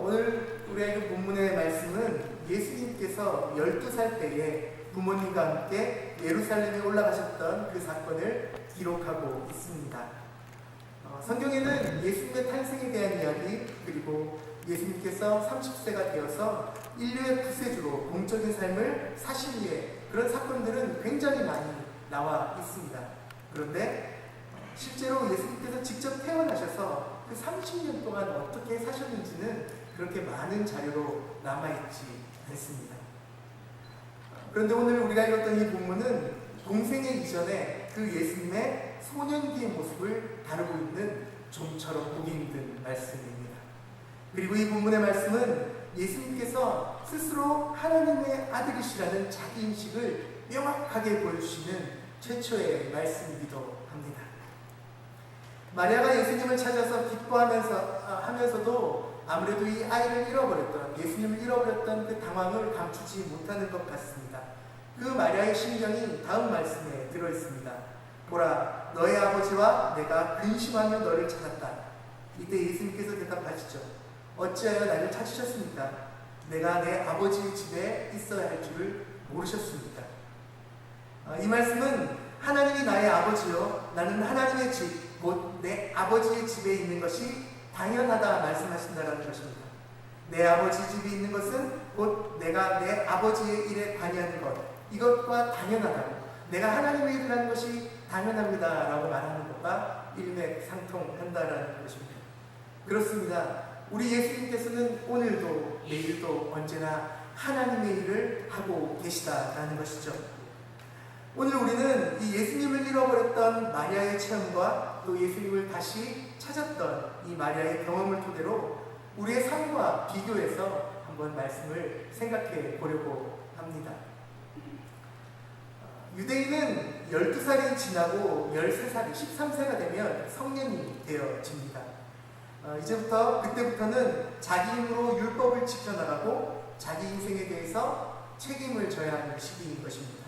오늘 우리가 읽은 본문의 말씀은 예수님께서 12살 때에 부모님과 함께 예루살렘에 올라가셨던 그 사건을 기록하고 있습니다. 성경에는 예수님의 탄생에 대한 이야기, 그리고 예수님께서 30세가 되어서 인류의 구세주로 공적인 삶을 사신 후에 그런 사건들은 굉장히 많이 나와 있습니다. 그런데 실제로 예수님께서 직접 태어나셔서 그 30년 동안 어떻게 사셨는지는 그렇게 많은 자료로 남아있지 않습니다. 그런데 오늘 우리가 읽었던 이 본문은 공생애 이전에 그 예수님의 소년기의 모습을 다루고 있는 좀처럼 보기 힘든 말씀입니다. 그리고 이 본문의 말씀은 예수님께서 스스로 하나님의 아들이시라는 자기인식을 명확하게 보여주시는 최초의 말씀이기도 합니다. 마리아가 예수님을 찾아서 기뻐하면서도 아무래도 이 아이를 잃어버렸던, 예수님을 잃어버렸던 그 당황을 감추지 못하는 것 같습니다. 그 마리아의 심경이 다음 말씀에 들어있습니다. 보라, 너의 아버지와 내가 근심하며 너를 찾았다. 이때 예수님께서 대답하시죠. 어찌하여 나를 찾으셨습니까? 내가 내 아버지의 집에 있어야 할 줄을 모르셨습니까? 이 말씀은 하나님이 나의 아버지요, 나는 하나님의 집, 곧 내 아버지의 집에 있는 것이 당연하다 말씀하신다는 것입니다. 내 아버지 집이 있는 것은 곧 내가 내 아버지의 일에 관여하는 것, 이것과 당연하다고, 내가 하나님의 일을 하는 것이 당연합니다 라고 말하는 것과 일맥상통한다라는 것입니다. 그렇습니다. 우리 예수님께서는 오늘도 내일도 언제나 하나님의 일을 하고 계시다라는 것이죠. 오늘 우리는 이 예수님을 잃어버렸던 마리아의 체험과 또 예수님을 다시 찾았던 이 마리아의 경험을 토대로 우리의 삶과 비교해서 한번 말씀을 생각해 보려고 합니다. 유대인은 12살이 지나고 13살이 13세가 되면 성년이 되어집니다. 그때부터는 자기 힘으로 율법을 지켜나가고 자기 인생에 대해서 책임을 져야 하는 시기인 것입니다.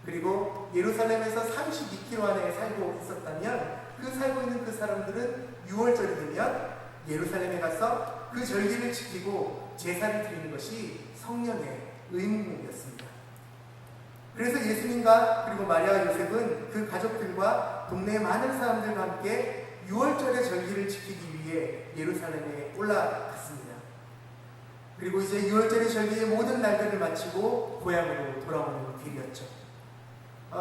그리고 예루살렘에서 32km 안에 살고 있었다면 그 살고 있는 그 사람들은 6월절이 되면 예루살렘에 가서 그 절기를 지키고 제사를 드리는 것이 성년의 의무였습니다. 그래서 예수님과 그리고 마리아와 요셉은 그 가족들과 동네의 많은 사람들과 함께 6월절의 절기를 지키기 위해 예루살렘에 올라갔습니다. 그리고 이제 6월절의 절기의 모든 날들을 마치고 고향으로 돌아오는 길이었죠.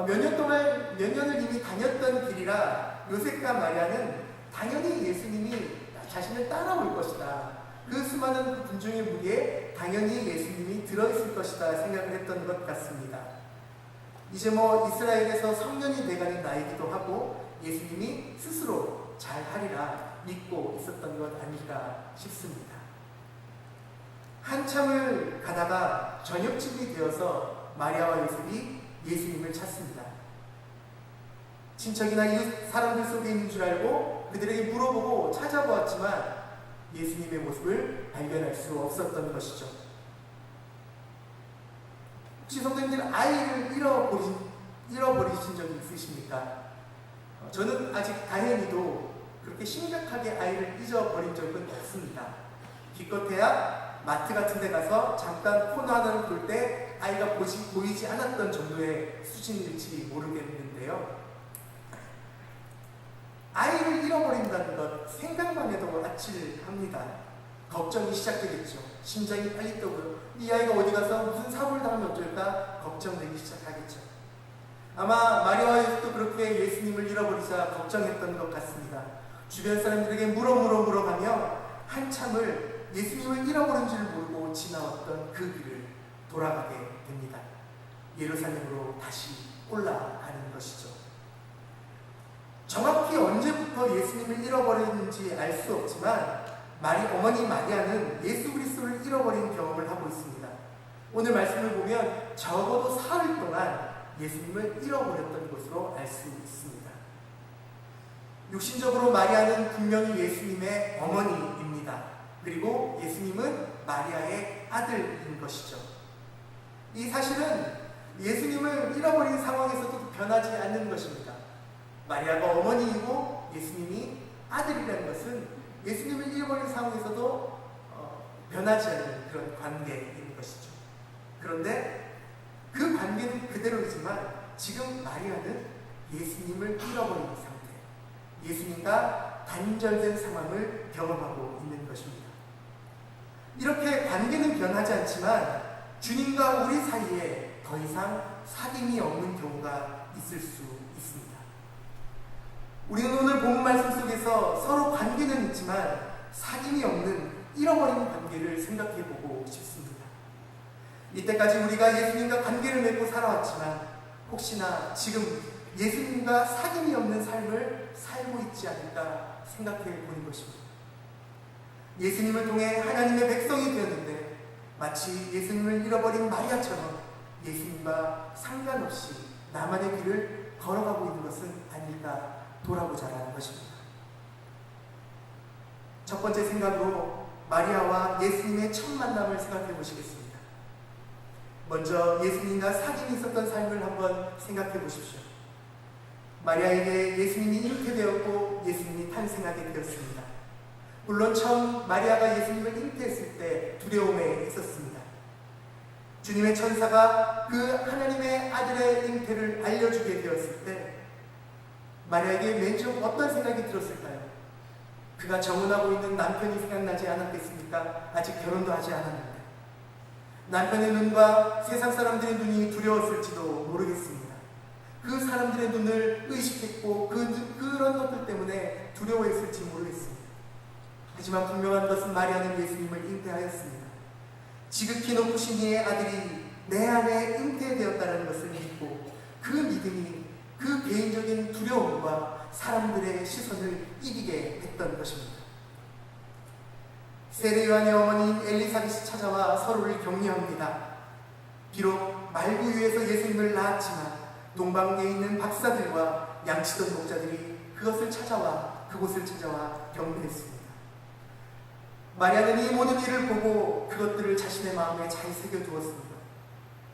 몇 년을 이미 다녔던 길이라 요셉과 마리아는 당연히 예수님이 자신을 따라올 것이다, 그 수많은 군중의 무리에 당연히 예수님이 들어있을 것이다 생각을 했던 것 같습니다. 이제 이스라엘에서 성년이 돼가는 나이기도 하고 예수님이 스스로 잘하리라 믿고 있었던 것 아닐까 싶습니다. 한참을 가다가 저녁쯤이 되어서 마리아와 요셉이 예수님을 찾습니다. 친척이나 이웃 사람들 속에 있는 줄 알고 그들에게 물어보고 찾아보았지만 예수님의 모습을 발견할 수 없었던 것이죠. 혹시 성도님들 아이를 잃어버리신 적이 있으십니까? 저는 아직 다행히도 그렇게 심각하게 아이를 잊어버린 적은 없습니다. 기껏해야 마트 같은 데 가서 잠깐 코너 하나를 볼 때 아이가 보이지 않았던 정도의 수준일지 모르겠는데요. 아이를 잃어버린다는 것 생각만 해도 아찔합니다. 걱정이 시작되겠죠. 심장이 빨리 뛰고요. 이 아이가 어디 가서 무슨 사고를 당하면 어쩔까 걱정되기 시작하겠죠. 아마 마리아와 요셉도 그렇게 예수님을 잃어버리자 걱정했던 것 같습니다. 주변 사람들에게 물어가며 한참을 예수님을 잃어버린 줄 모르고 지나왔던 그 길을 돌아가게 됩니다. 예루살렘으로 다시 올라가는 것이죠. 정확히 언제부터 예수님을 잃어버렸는지 알 수 없지만 어머니 마리아는 예수 그리스도를 잃어버린 경험을 하고 있습니다. 오늘 말씀을 보면 적어도 사흘 동안 예수님을 잃어버렸던 것으로 알 수 있습니다. 육신적으로 마리아는 분명히 예수님의 어머니입니다. 그리고 예수님은 마리아의 아들인 것이죠. 이 사실은 예수님을 잃어버린 상황에서도 변하지 않는 것입니다. 마리아가 어머니이고 예수님이 아들이라는 것은 예수님을 잃어버린 상황에서도 변하지 않는 그런 관계인 것이죠. 그런데 그 관계는 그대로이지만 지금 마리아는 예수님을 잃어버린 상태, 예수님과 단절된 상황을 경험하고 있는 것입니다. 이렇게 관계는 변하지 않지만 주님과 우리 사이에 더 이상 사귐이 없는 경우가 있을 수 있습니다. 우리는 오늘 본 말씀 속에서 서로 관계는 있지만 사귐이 없는 잃어버린 관계를 생각해보고 싶습니다. 이때까지 우리가 예수님과 관계를 맺고 살아왔지만 혹시나 지금 예수님과 사귐이 없는 삶을 살고 있지 않을까 생각해 보는 것입니다. 예수님을 통해 하나님의 백성이 되었는데 마치 예수님을 잃어버린 마리아처럼 예수님과 상관없이 나만의 길을 걸어가고 있는 것은 아닐까 돌아보자라는 것입니다. 첫 번째 생각으로 마리아와 예수님의 첫 만남을 생각해 보시겠습니다. 먼저 예수님과 사귐이 있었던 삶을 한번 생각해 보십시오. 마리아에게 예수님이 잉태되었고 예수님이 탄생하게 되었습니다. 물론 처음 마리아가 예수님을 잉태했을 때 두려움에 있었습니다. 주님의 천사가 그 하나님의 아들의 잉태를 알려주게 되었을 때 마리아에게 맨 처음 어떤 생각이 들었을까요? 그가 정혼하고 있는 남편이 생각나지 않았겠습니까? 아직 결혼도 하지 않았는데 남편의 눈과 세상 사람들의 눈이 두려웠을지도 모르겠습니다. 그 사람들의 눈을 의식했고 그런 것들 때문에 두려워했을지 모르겠습니다. 하지만 분명한 것은 마리아는 예수님을 잉태하였습니다. 지극히 높으신 이의 아들이 내 안에 잉태되었다는 것을 믿고 그 믿음이 그 개인적인 두려움과 사람들의 시선을 이기게 했던 것입니다. 세례 요한의 어머니인 엘리사벳이 찾아와 서로를 격려합니다. 비록 말구 위에서 예수님을 낳았지만 동방에 있는 박사들과 양치던 목자들이 그곳을 찾아와 격려했습니다. 마리아는 이 모든 일을 보고 그것들을 자신의 마음에 잘 새겨두었습니다.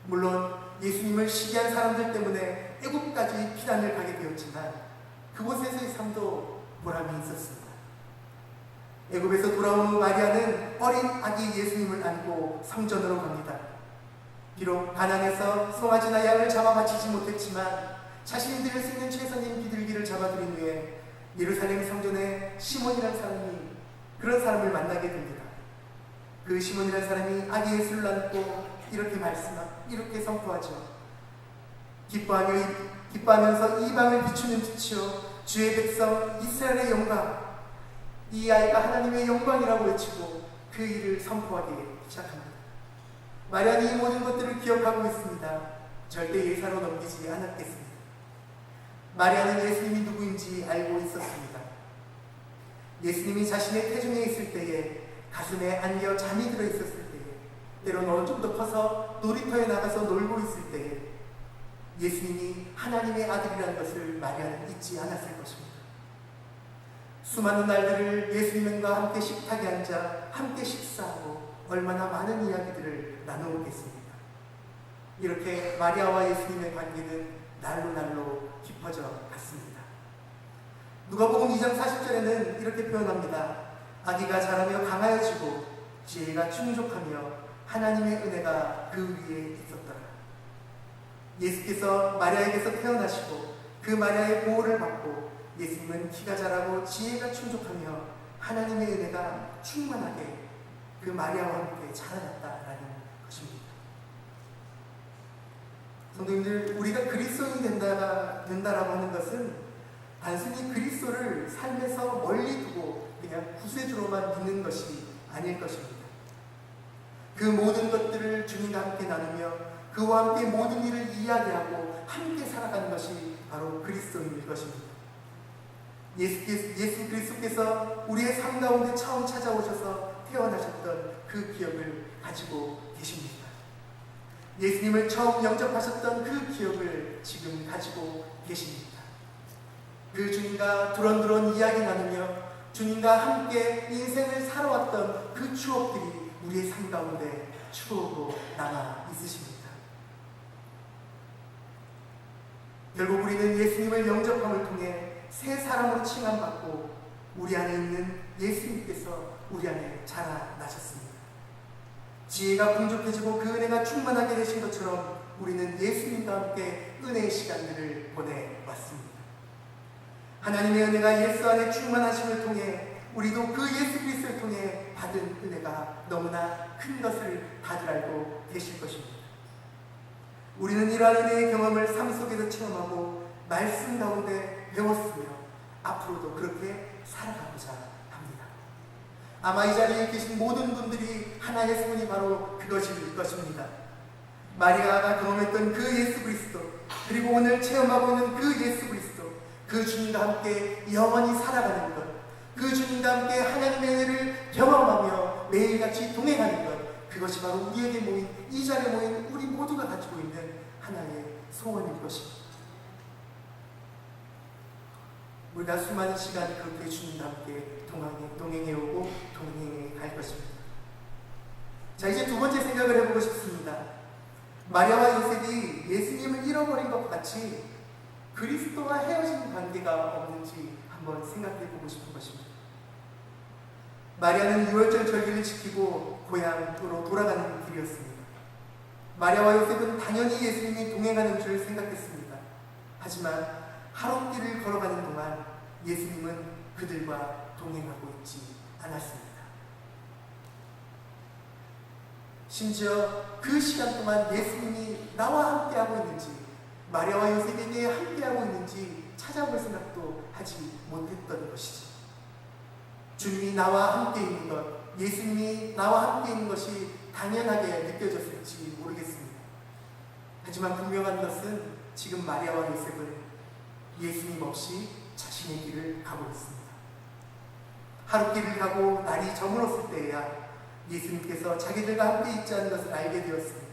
물론 예수님을 시기한 사람들 때문에 애국까지 피난을 가게 되었지만 그곳에서의 삶도 보람이 있었습니다. 애굽에서 돌아온 후 마리아는 어린 아기 예수님을 안고 성전으로 갑니다. 비록 가난해서 송아지나 양을 잡아 바치지 못했지만 자신이 드릴 수 있는 최선인 비둘기를 잡아들인 후에 예루살렘 성전에 시몬이라는 사람이 그런 사람을 만나게 됩니다. 그 시몬이라는 사람이 아기 예수를 안고 이렇게 선포하죠. 기뻐하면서 이방을 비추는 빛이요 주의 백성 이스라엘의 영광. 이 아이가 하나님의 영광이라고 외치고 그 일을 선포하기 시작합니다. 마리아는 이 모든 것들을 기억하고 있습니다. 절대 예사로 넘기지 않았겠습니다. 마리아는 예수님이 누구인지 알고 있었습니다. 예수님이 자신의 태중에 있을 때에 가슴에 안겨 잠이 들어 있었을 때에 때로는 좀 더 커서 놀이터에 나가서 놀고 있을 때에 예수님이 하나님의 아들이라는 것을 마리아는 잊지 않았을 것입니다. 수많은 날들을 예수님과 함께 식탁에 앉아 함께 식사하고 얼마나 많은 이야기들을 나누었겠습니까? 이렇게 마리아와 예수님의 관계는 날로 깊어져 갔습니다. 누가복음 2장 40절에는 이렇게 표현합니다. 아기가 자라며 강하여지고 지혜가 충족하며 하나님의 은혜가 그 위에 있었더라. 예수께서 마리아에게서 태어나시고 그 마리아의 보호를 받고 예수님은 키가 자라고 지혜가 충족하며 하나님의 은혜가 충만하게 그 마리아와 함께 자라났다라는 것입니다. 성도님들, 우리가 그리스도인이 된다라고 하는 것은 단순히 그리스도를 삶에서 멀리 두고 그냥 구세주로만 믿는 것이 아닐 것입니다. 그 모든 것들을 주님과 함께 나누며 그와 함께 모든 일을 이야기하고 함께 살아가는 것이 바로 그리스도인일 것입니다. 예수 그리스도께서 우리의 삶 가운데 처음 찾아오셔서 태어나셨던 그 기억을 가지고 계십니다. 예수님을 처음 영접하셨던 그 기억을 지금 가지고 계십니다. 그 주님과 두런두런 이야기 나누며 주님과 함께 인생을 살아왔던 그 추억들이 우리의 삶 가운데 추억으로 남아 있으십니다. 결국 우리는 예수님을 영접함을 통해 새 사람으로 칭함받고 우리 안에 있는 예수님께서 우리 안에 자라나셨습니다. 지혜가 풍족해지고 그 은혜가 충만하게 되신 것처럼 우리는 예수님과 함께 은혜의 시간들을 보내왔습니다. 하나님의 은혜가 예수 안에 충만하심을 통해 우리도 그 예수 그리스도를 통해 받은 은혜가 너무나 큰 것을 다들 알고 계실 것입니다. 우리는 이러한 은혜의 경험을 삶 속에서 체험하고 말씀 가운데 배웠으며 앞으로도 그렇게 살아가고자 합니다. 아마 이 자리에 계신 모든 분들이 하나의 소원이 바로 그것일 것입니다. 마리아가 경험했던 그 예수 그리스도, 그리고 오늘 체험하고 있는 그 예수 그리스도, 그 주님과 함께 영원히 살아가는 것, 그 주님과 함께 하나님의 은혜를 경험하며 매일같이 동행하는 것, 그것이 바로 우리에게 모인, 이 자리에 모인 우리 모두가 가지고 있는 하나의 소원일 것입니다. 우리가 수많은 시간 그렇게 주님과 함께 동행해오고 동행해 갈 것입니다. 자, 이제 두 번째 생각을 해보고 싶습니다. 마리아와 요셉이 예수님을 잃어버린 것 같이 그리스도와 헤어진 관계가 없는지 한번 생각해보고 싶은 것입니다. 마리아는 유월절 절기를 지키고 고향으로 돌아가는 길이었습니다. 마리아와 요셉은 당연히 예수님이 동행하는 줄 생각했습니다. 하지만 하룻길을 걸어가는 동안 예수님은 그들과 동행하고 있지 않았습니다. 심지어 그 시간 동안 예수님이 나와 함께하고 있는지, 마리아와 요셉에게 함께하고 있는지 찾아볼 생각도 하지 못했던 것이지. 주님이 나와 함께 있는 것, 예수님이 나와 함께 있는 것이 당연하게 느껴졌을지 모르겠습니다. 하지만 분명한 것은 지금 마리아와 요셉은 예수님 없이 자신의 길을 가고 있습니다. 하룻길을 가고 날이 저물었을 때에야 예수님께서 자기들과 함께 있지 않은 것을 알게 되었습니다.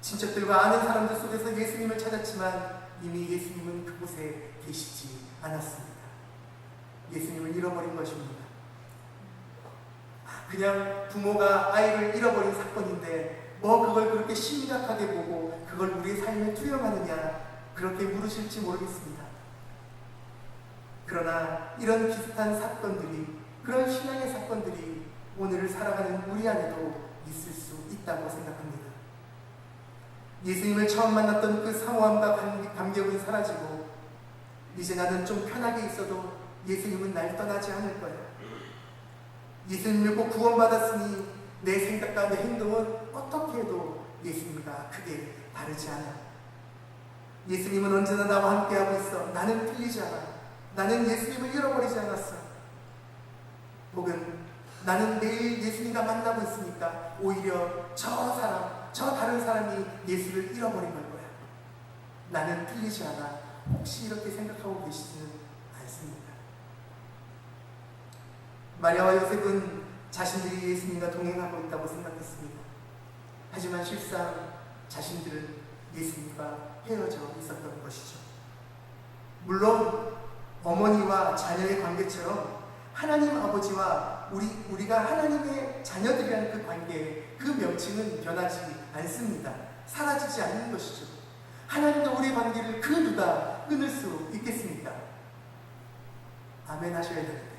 친척들과 아는 사람들 속에서 예수님을 찾았지만 이미 예수님은 그곳에 계시지 않았습니다. 예수님을 잃어버린 것입니다. 그냥 부모가 아이를 잃어버린 사건인데 뭐 그걸 그렇게 심각하게 보고 그걸 우리의 삶에 투영하느냐, 그렇게 물으실지 모르겠습니다. 그러나 이런 비슷한 사건들이, 그런 신앙의 사건들이 오늘을 살아가는 우리 안에도 있을 수 있다고 생각합니다. 예수님을 처음 만났던 그 사모함과 감격은 사라지고 이제 나는 좀 편하게 있어도 예수님은 날 떠나지 않을 거야. 예수님을 믿고 구원받았으니 내 생각과 내 행동은 어떻게 해도 예수님과 크게 다르지 않아. 예수님은 언제나 나와 함께하고 있어. 나는 틀리지 않아. 나는 예수님을 잃어버리지 않았어. 혹은 나는 매일 예수님과 만나고 있으니까 오히려 저 다른 사람이 예수를 잃어버린 걸 거야. 나는 틀리지 않아. 혹시 이렇게 생각하고 계시지는 않습니다. 마리아와 요셉은 자신들이 예수님과 동행하고 있다고 생각했습니다. 하지만 실상 자신들은 예수님과 헤어져 있었던 것이죠. 물론 어머니와 자녀의 관계처럼 하나님 아버지와 우리가 하나님의 자녀들이라는 그 관계, 그 명칭은 변하지 않습니다. 사라지지 않는 것이죠. 하나님과 우리의 관계를 그 누가 끊을 수 있겠습니까? 아멘 하셔야 되는데.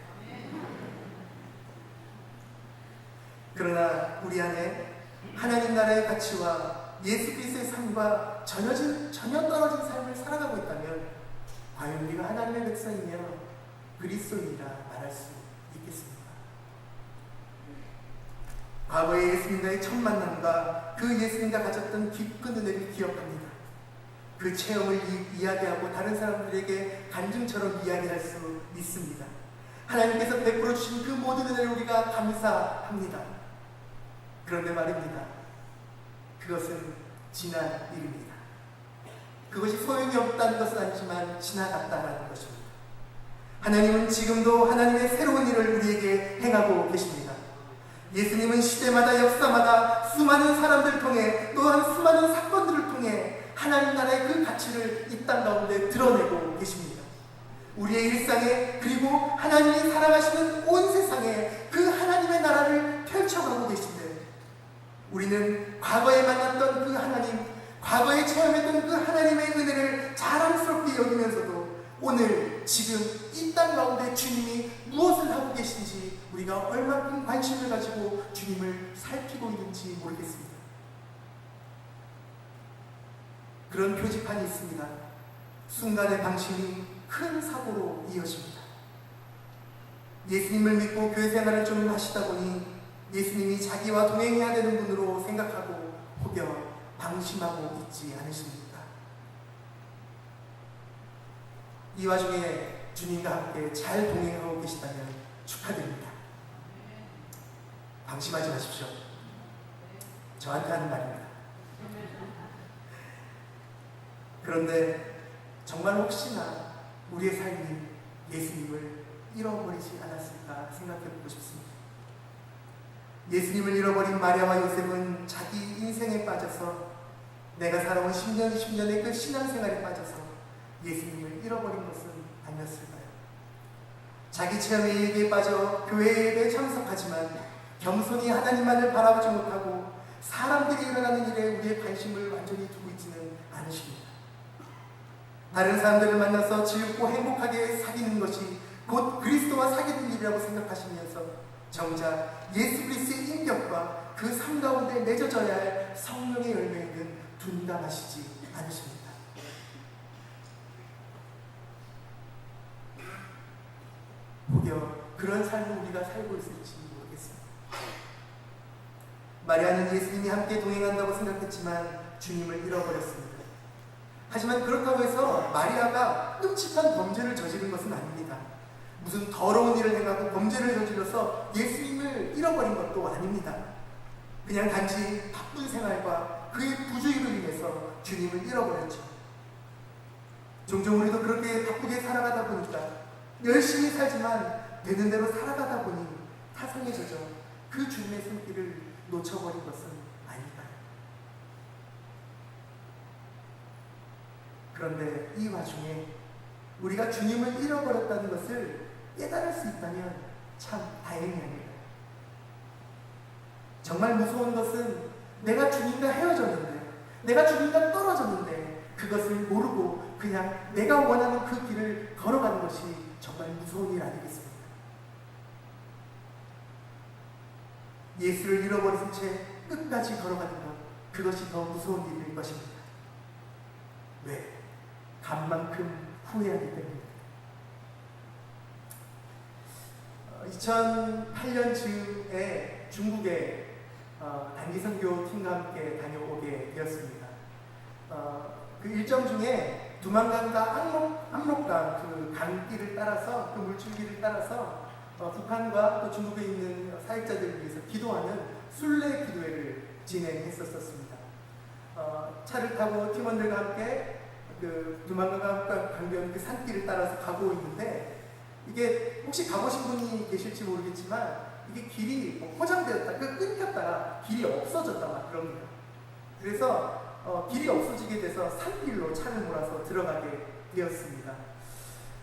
그러나 우리 안에 하나님 나라의 가치와 예수 그리스도의 삶과 전혀 떨어진 삶을 살아가고 있다면 과연 우리가 하나님의 백성이며 그리스도인이라 말할 수 있겠습니까? 과거의 예수님과의 첫 만남과 그 예수님과 가졌던 깊은 은혜를 기억합니다. 그 체험을 이야기하고 다른 사람들에게 간증처럼 이야기할 수 있습니다. 하나님께서 베풀어 주신 그 모든 은혜를 우리가 감사합니다. 그런데 말입니다. 그것은 지난 일입니다. 그것이 소용이 없다는 것은 아니지만 지나갔다는 것입니다. 하나님은 지금도 하나님의 새로운 일을 우리에게 행하고 계십니다. 예수님은 시대마다 역사마다 수많은 사람들을 통해 또한 수많은 사건들을 통해 하나님 나라의 그 가치를 이 땅 가운데 드러내고 계십니다. 우리의 일상에, 그리고 하나님이 사랑하시는 온 세상에 그 하나님의 나라를 펼쳐가고 계신데 우리는 과거에 만났던 그 하나님, 과거에 체험했던 그 하나님의 은혜를 자랑스럽게 여기면서도 오늘 지금 이 땅 가운데 주님이 무엇을 하고 계신지 우리가 얼마나 얼만큼 관심을 가지고 주님을 살피고 있는지 모르겠습니다. 그런 표지판이 있습니다. 순간의 방심이 큰 사고로 이어집니다. 예수님을 믿고 교회 생활을 좀 하시다 보니 예수님이 자기와 동행해야 되는 분으로 생각하고 혹여 방심하고 있지 않으십니까? 이 와중에 주님과 함께 잘 동행하고 계시다면 축하드립니다. 방심하지 마십시오. 저한테 하는 말입니다. 그런데 정말 혹시나 우리의 삶이 예수님을 잃어버리지 않았을까 생각해보고 싶습니다. 예수님을 잃어버린 마리아와 요셉은 자기 인생에 빠져서 내가 살아온 10년, 20년의 그 신앙생활에 빠져서 예수님을 잃어버린 것은 아니었을까요? 자기 체험의 얘기에 빠져 교회 예배에 참석하지만 겸손히 하나님만을 바라보지 못하고 사람들이 일어나는 일에 우리의 관심을 완전히 두고 있지는 않으십니다. 다른 사람들을 만나서 즐겁고 행복하게 사귀는 것이 곧 그리스도와 사귀는 일이라고 생각하시면서 정작 예수 그리스도의 인격과 그 삶 가운데 맺어져야 할 성령의 열매에는 둔감하시지 않으십니다. 혹여 그런 삶을 우리가 살고 있을지 모르겠습니다. 마리아는 예수님이 함께 동행한다고 생각했지만 주님을 잃어버렸습니다. 하지만 그렇다고 해서 마리아가 끔찍한 범죄를 저지른 것은 아닙니다. 무슨 더러운 일을 행하고 범죄를 저질러서 예수님을 잃어버린 것도 아닙니다. 그냥 단지 바쁜 생활과 그의 부주의로 인해서 주님을 잃어버렸죠. 종종 우리도 그렇게 바쁘게 살아가다 보니까 열심히 살지만 되는 대로 살아가다 보니 타성에 젖어 그 주님의 손길을 놓쳐버린 것은 아닐까요? 그런데 이 와중에 우리가 주님을 잃어버렸다는 것을 깨달을 수 있다면 참 다행이 아닐까요? 정말 무서운 것은 내가 주님과 헤어졌는데, 내가 주님과 떨어졌는데 그것을 모르고 그냥 내가 원하는 그 길을 걸어가는 것이 정말 무서운 일 아니겠습니까? 예수를 잃어버린 채 끝까지 걸어가는 것, 그것이 더 무서운 일일 것입니다. 왜? 간 만큼 후회하기 때문입니다. 2008년 즈음에 중국에 단기 선교 팀과 함께 다녀오게 되었습니다. 그 일정 중에 두만강과 압록강 그 강길을 따라서, 그 물줄기를 따라서 북한과 또 중국에 있는 사역자들을 위해서 기도하는 순례 기도회를 진행했었습니다. 차를 타고 팀원들과 함께 그 두만강과 강변 그 산길을 따라서 가고 있는데, 이게 혹시 가보신 분이 계실지 모르겠지만 이게 길이 포장되었다, 끊겼다가 길이 없어졌다 막 그럽니다. 그래서 길이 없어지게 돼서 산길로 차를 몰아서 들어가게 되었습니다.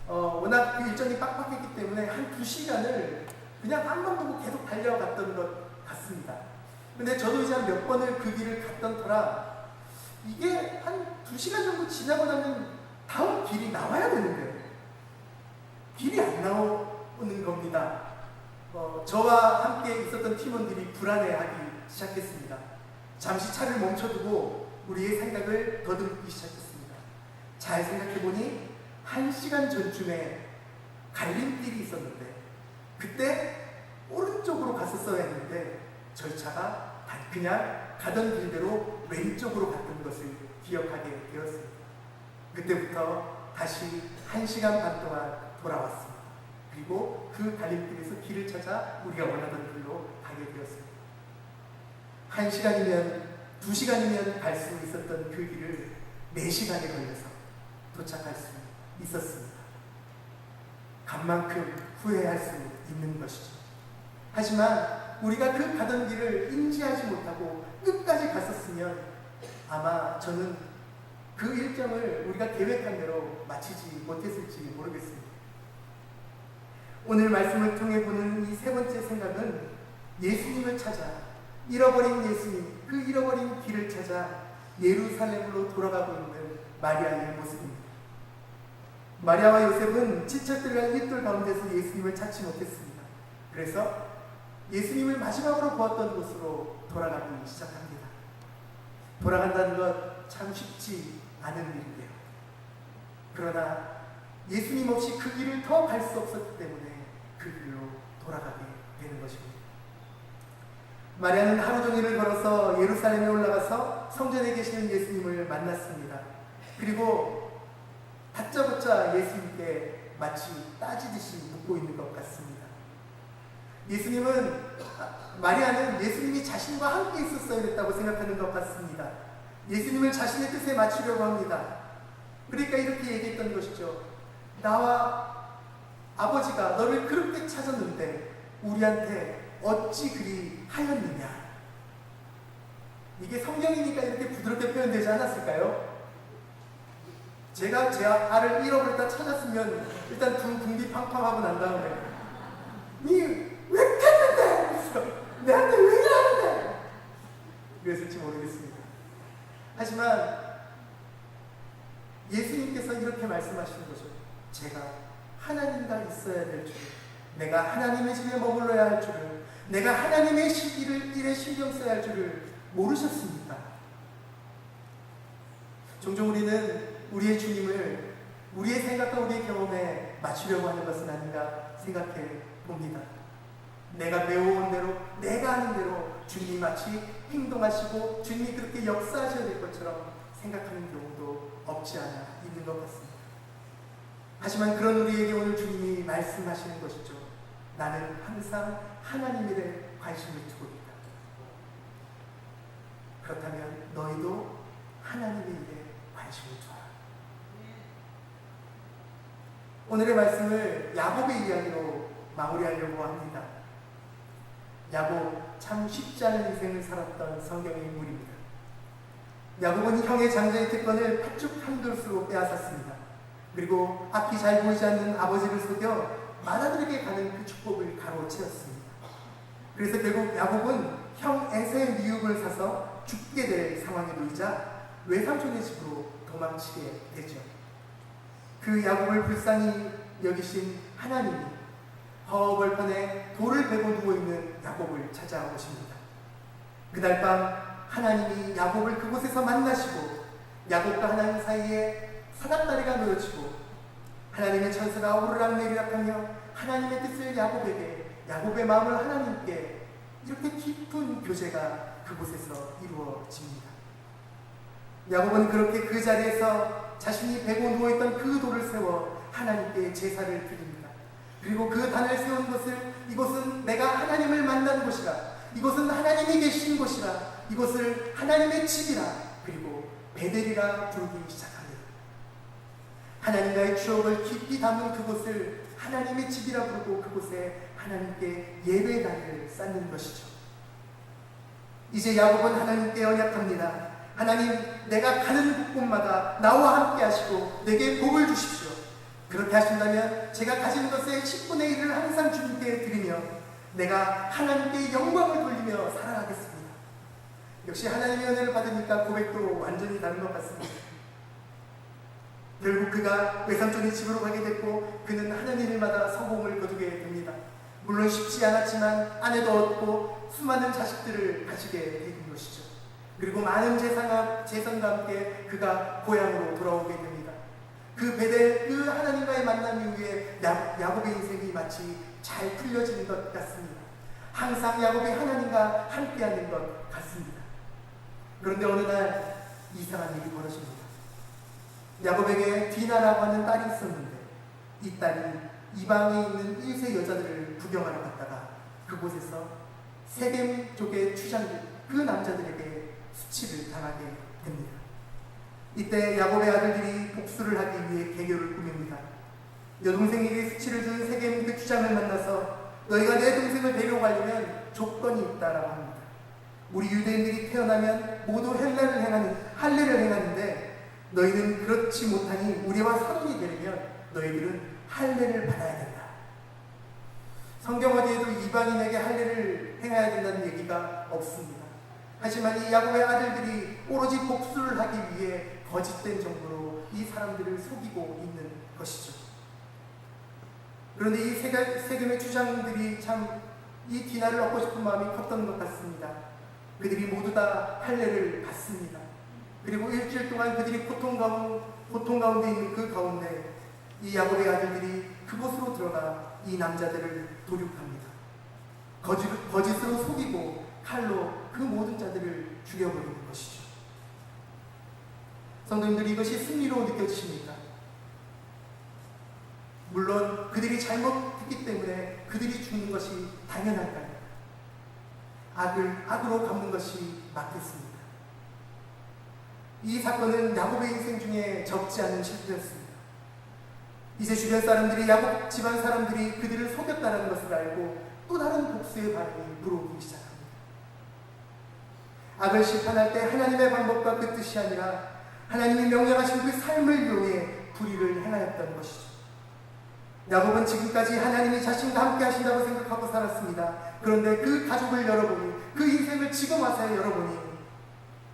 워낙 그 일정이 빡빡했기 때문에 한 2시간을 그냥 앞만 보고 계속 달려갔던 것 같습니다. 근데 저도 이제 한 몇 번을 그 길을 갔던 터라 이게 한 2시간 정도 지나고 나면 다음 길이 나와야 되는데 길이 안 나오는 겁니다. 저와 함께 있었던 팀원들이 불안해하기 시작했습니다. 잠시 차를 멈춰두고 우리의 생각을 더듬기 시작했습니다. 잘 생각해보니 1시간 전쯤에 갈림길이 있었는데 그때 오른쪽으로 갔었어야 했는데 저희 차가 그냥 가던 길대로 왼쪽으로 갔던 것을 기억하게 되었습니다. 그때부터 다시 1시간 반 동안 돌아왔습니다. 그리고 그 갈림길에서 길을 찾아 우리가 원하던 길로 가게 되었습니다. 1시간이면 2시간이면 갈 수 있었던 그 길을 4시간에 걸려서 도착할 수 있었습니다. 간만큼 후회할 수 있는 것이죠. 하지만 우리가 그 가던 길을 인지하지 못하고 끝까지 갔었으면 아마 저는 그 일정을 우리가 계획한 대로 마치지 못했을지 모르겠습니다. 오늘 말씀을 통해 보는 이 세 번째 생각은 예수님을 찾아 잃어버린 예수님, 그 잃어버린 길을 찾아 예루살렘으로 돌아가고 있는 마리아의 모습입니다. 마리아와 요셉은 친척들과 이웃들 가운데서 예수님을 찾지 못했습니다. 그래서 예수님을 마지막으로 보았던 곳으로 돌아가기 시작합니다. 돌아간다는 것 참 쉽지 않은 일인데요. 그러나 예수님 없이 그 길을 더 갈 수 없었기 때문에 그 길로 돌아가게 되는 것입니다. 마리아는 하루 종일을 걸어서 예루살렘에 올라가서 성전에 계시는 예수님을 만났습니다. 그리고 다짜고짜 예수님께 마치 따지듯이 묻고 있는 것 같습니다. 마리아는 예수님이 자신과 함께 있었어야 됐다고 생각하는 것 같습니다. 예수님을 자신의 뜻에 맞추려고 합니다. 그러니까 이렇게 얘기했던 것이죠. 나와 아버지가 너를 그렇게 찾았는데 우리한테 어찌 그리 하였느냐. 이게 성경이니까 이렇게 부드럽게 표현되지 않았을까요? 제가 제 알을 잃어버렸다 찾았으면 일단 궁디팡팡하고 난 다음에 니 왜 했는데? 내한테 왜 이러는데? 그랬을지 모르겠습니다. 하지만 예수님께서 이렇게 말씀하시는 거죠. 제가 하나님과 있어야 될 줄을, 내가 하나님의 집에 머물러야 할 줄을, 내가 하나님의 일에 신경 써야 할 줄을 모르셨습니까? 종종 우리는 우리의 주님을 우리의 생각과 우리의 경험에 맞추려고 하는 것은 아닌가 생각해 봅니다. 내가 배워온 대로, 내가 아는 대로 주님이 마치 행동하시고 주님이 그렇게 역사하셔야 될 것처럼 생각하는 경우도 없지 않아 있는 것 같습니다. 하지만 그런 우리에게 오늘 주님이 말씀하시는 것이죠. 나는 항상 하나님 일에 관심을 두고 있다. 그렇다면 너희도 하나님의 일에 관심을 두어라. 오늘의 말씀을 야곱의 이야기로 마무리하려고 합니다. 야곱, 참 쉽지 않은 인생을 살았던 성경의 인물입니다. 야곱은 형의 장자의 특권을 팥죽 한 그릇으로 빼앗았습니다. 그리고 앞이 잘 보이지 않는 아버지를 속여 마다들에게 가는 그 축복을 가로채었습니다. 그래서 결국 야곱은 형 에서의 미육을 사서 죽게 될 상황에 놓이자 외삼촌의 집으로 도망치게 되죠. 그 야곱을 불쌍히 여기신 하나님이 허벌판에 돌을 베고 누워있는 야곱을 찾아오십니다. 그날 밤 하나님이 야곱을 그곳에서 만나시고 야곱과 하나님 사이에 사닥다리가 놓여지고 하나님의 천사가 오르락내리락하며 하나님의 뜻을 야곱의 마음을 하나님께 이렇게 깊은 교제가 그곳에서 이루어집니다. 야곱은 그렇게 그 자리에서 자신이 베고 누워있던 그 돌을 세워 하나님께 제사를 드립니다. 그리고 그 단을 세운 것을 이곳은 내가 하나님을 만난 곳이라, 이곳은 하나님이 계신 곳이라, 이곳을 하나님의 집이라, 그리고 베델이라 부르기 시작합니다. 하나님과의 추억을 깊이 담은 그곳을 하나님의 집이라 부르고 그곳에 하나님께 예배단을 쌓는 것이죠. 이제 야곱은 하나님께 언약합니다. 하나님, 내가 가는 곳마다 나와 함께 하시고 내게 복을 주십시오. 그렇게 하신다면 제가 가진 것의 10분의 1을 항상 주님께 드리며 내가 하나님께 영광을 돌리며 살아가겠습니다. 역시 하나님의 은혜를 받으니까 고백도 완전히 다른 것 같습니다. 결국 그가 외삼촌의 집으로 가게 됐고 그는 하는 일마다 성공을 거두게 됩니다. 물론 쉽지 않았지만 아내도 얻고 수많은 자식들을 가지게 된 것이죠. 그리고 많은 재산과 함께 그가 고향으로 돌아오게 됩니다. 그 베델, 그 하나님과의 만남 이후에 야곱의 인생이 마치 잘 풀려지는 것 같습니다. 항상 야곱이 하나님과 함께하는 것 같습니다. 그런데 어느 날 이상한 일이 벌어집니다. 야곱에게 디나라고 하는 딸이 있었는데 이 딸이 이방에 있는 1세 여자들을 구경하러 갔다가 그곳에서 세겜 쪽의 추장들, 그 남자들에게 수치를 당하게 됩니다. 이때 야곱의 아들들이 복수를 하기 위해 계교를 꾸밉니다. 여동생에게 수치를 준 세겜 그 주장을 만나서 너희가 내 동생을 데려가려면 조건이 있다라고 합니다. 우리 유대인들이 태어나면 모두 할례를 행하는데 너희는 그렇지 못하니 우리와 서론이 되려면 너희들은 할례를 받아야 된다. 성경 어디에도 이방인에게 할례를 행해야 된다는 얘기가 없습니다. 하지만 이 야곱의 아들들이 오로지 복수를 하기 위해 거짓된 정보로 이 사람들을 속이고 있는 것이죠. 그런데 이 세겜의 주장들이 참 이 디나를 얻고 싶은 마음이 컸던 것 같습니다. 그들이 모두 다 할례를 받습니다. 그리고 일주일 동안 그들이 고통 가운데 있는 그 가운데 이 야곱의 아들들이 그곳으로 들어가 이 남자들을 도륙합니다. 거짓으로 속이고 칼로 그 모든 자들을 죽여버리는 것이죠. 성도님들, 이것이 승리로 느껴지십니까? 물론 그들이 잘못했기 때문에 그들이 죽는 것이 당연할까요? 악을 악으로 갚는 것이 맞겠습니다. 이 사건은 야곱의 인생 중에 적지 않은 실패였습니다. 이제 주변 사람들이, 야곱 집안 사람들이 그들을 속였다는 것을 알고 또 다른 복수의 바람이 불어오기 시작합니다. 악을 심판할 때 하나님의 방법과 그 뜻이 아니라 하나님이 명령하신 그 삶을 이용해 불의를 행하였던 것이죠. 야곱은 지금까지 하나님이 자신과 함께 하신다고 생각하고 살았습니다. 그런데 그 가족을 열어보니, 그 인생을 지금 와서 열어보니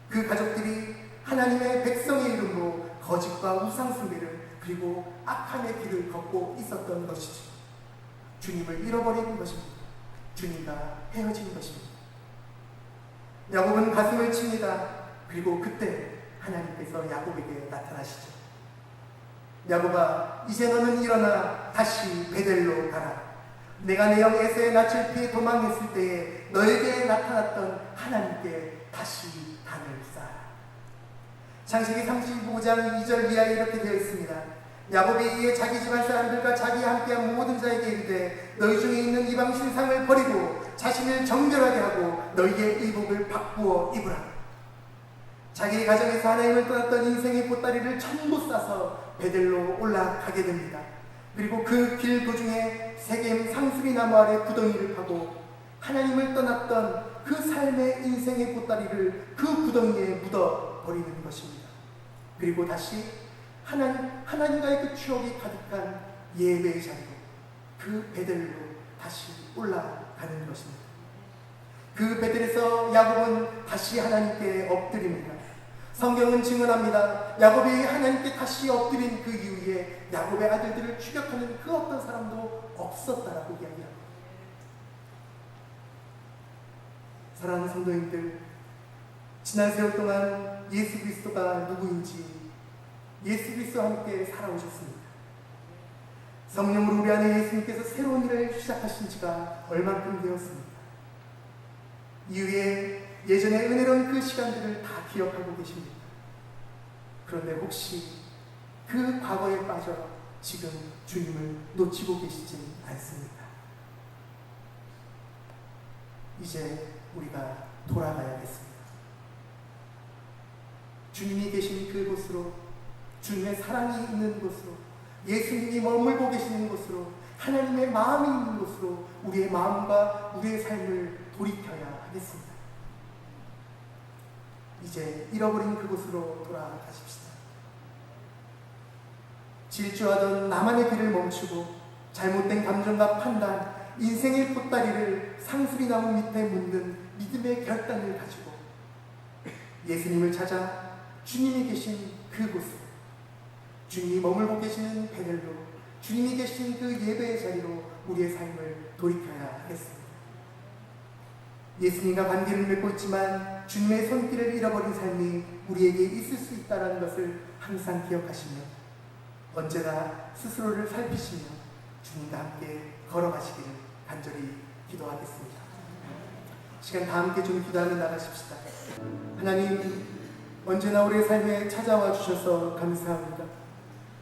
그 가족들이 하나님의 백성의 이름으로 거짓과 우상숭배를, 그리고 악함의 길을 걷고 있었던 것이죠. 주님을 잃어버린 것입니다. 주님과 헤어진 것입니다. 야곱은 가슴을 칩니다. 그리고 그때 하나님께서 야곱에게 나타나시죠. 야곱아, 이제 너는 일어나 다시 베델로 가라. 내가 내 형 에서의 낯을 피해 도망했을 때에 너에게 나타났던 하나님께 다시 단을 쌓아라. 창세기 35장 2절 이하에 이렇게 되어 있습니다. 야곱이 이에 자기 집안 사람들과 자기와 함께한 모든 자에게 이르되 너희 중에 있는 이방 신상을 버리고 자신을 정결하게 하고 너희의 의복을 바꾸어 입으라. 자기 가정에서 하나님을 떠났던 인생의 보따리를 전부 싸서 베델로 올라가게 됩니다. 그리고 그 길 도중에 세겜 상수리 나무 아래 구덩이를 파고 하나님을 떠났던 그 삶의 인생의 보따리를 그 구덩이에 묻어 버리는 것입니다. 그리고 다시 하나님과의 그 추억이 가득한 예배의 자리로, 그 베델로 다시 올라가는 것입니다. 그 베델에서 야곱은 다시 하나님께 엎드립니다. 성경은 증언합니다. 야곱이 하나님께 다시 엎드린 그 이후에 야곱의 아들들을 추격하는 그 어떤 사람도 없었다라고 이야기합니다. 사랑하는 성도님들, 지난 세월 동안 예수 그리스도가 누구인지, 예수 그리스도와 함께 살아오셨습니다. 성령으로 우리 안에 예수님께서 새로운 일을 시작하신 지가 얼만큼 되었습니까? 이후에 예전의 은혜로운 그 시간들을 다 기억하고 계십니다. 그런데 혹시 그 과거에 빠져 지금 주님을 놓치고 계시지 않습니까? 이제 우리가 돌아가야겠습니다. 주님이 계신 그곳으로, 주님의 사랑이 있는 곳으로, 예수님이 머물고 계시는 곳으로, 하나님의 마음이 있는 곳으로 우리의 마음과 우리의 삶을 돌이켜야 하겠습니다. 이제 잃어버린 그곳으로 돌아가십시다. 질주하던 나만의 길을 멈추고 잘못된 감정과 판단, 인생의 보따리를 상수리 나무 밑에 묻는 믿음의 결단을 가지고 예수님을 찾아 주님이 계신 그곳으로, 주님이 머물고 계시는 베델로, 주님이 계신 그 예배의 자리로 우리의 삶을 돌이켜야 하겠습니다. 예수님과 관계를 맺고 있지만 주님의 손길을 잃어버린 삶이 우리에게 있을 수 있다는 것을 항상 기억하시며 언제나 스스로를 살피시며 주님과 함께 걸어가시기를 간절히 기도하겠습니다. 시간 다 함께 좀 기도하며 나가십시다. 하나님, 언제나 우리의 삶에 찾아와 주셔서 감사합니다.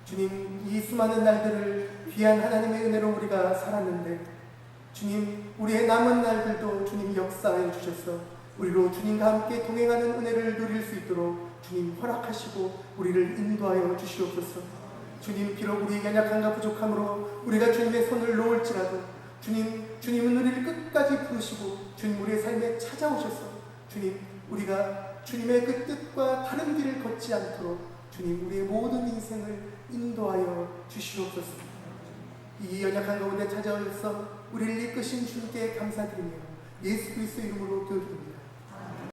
주님, 이 수많은 날들을 귀한 하나님의 은혜로 우리가 살았는데 주님, 우리의 남은 날들도 주님 역사해 주셔서 우리로 주님과 함께 동행하는 은혜를 누릴 수 있도록 주님 허락하시고 우리를 인도하여 주시옵소서. 주님, 비록 우리의 연약함과 부족함으로 우리가 주님의 손을 놓을지라도 주님은 우리를 끝까지 부르시고 주님 우리의 삶에 찾아오셔서 주님, 우리가 주님의 그 뜻과 다른 길을 걷지 않도록 주님 우리의 모든 인생을 인도하여 주시옵소서. 이 연약한 가운데 찾아오셔서 우리를 이끄신 주님께 감사드리며 예수 그리스도 이름으로 기도드립니다.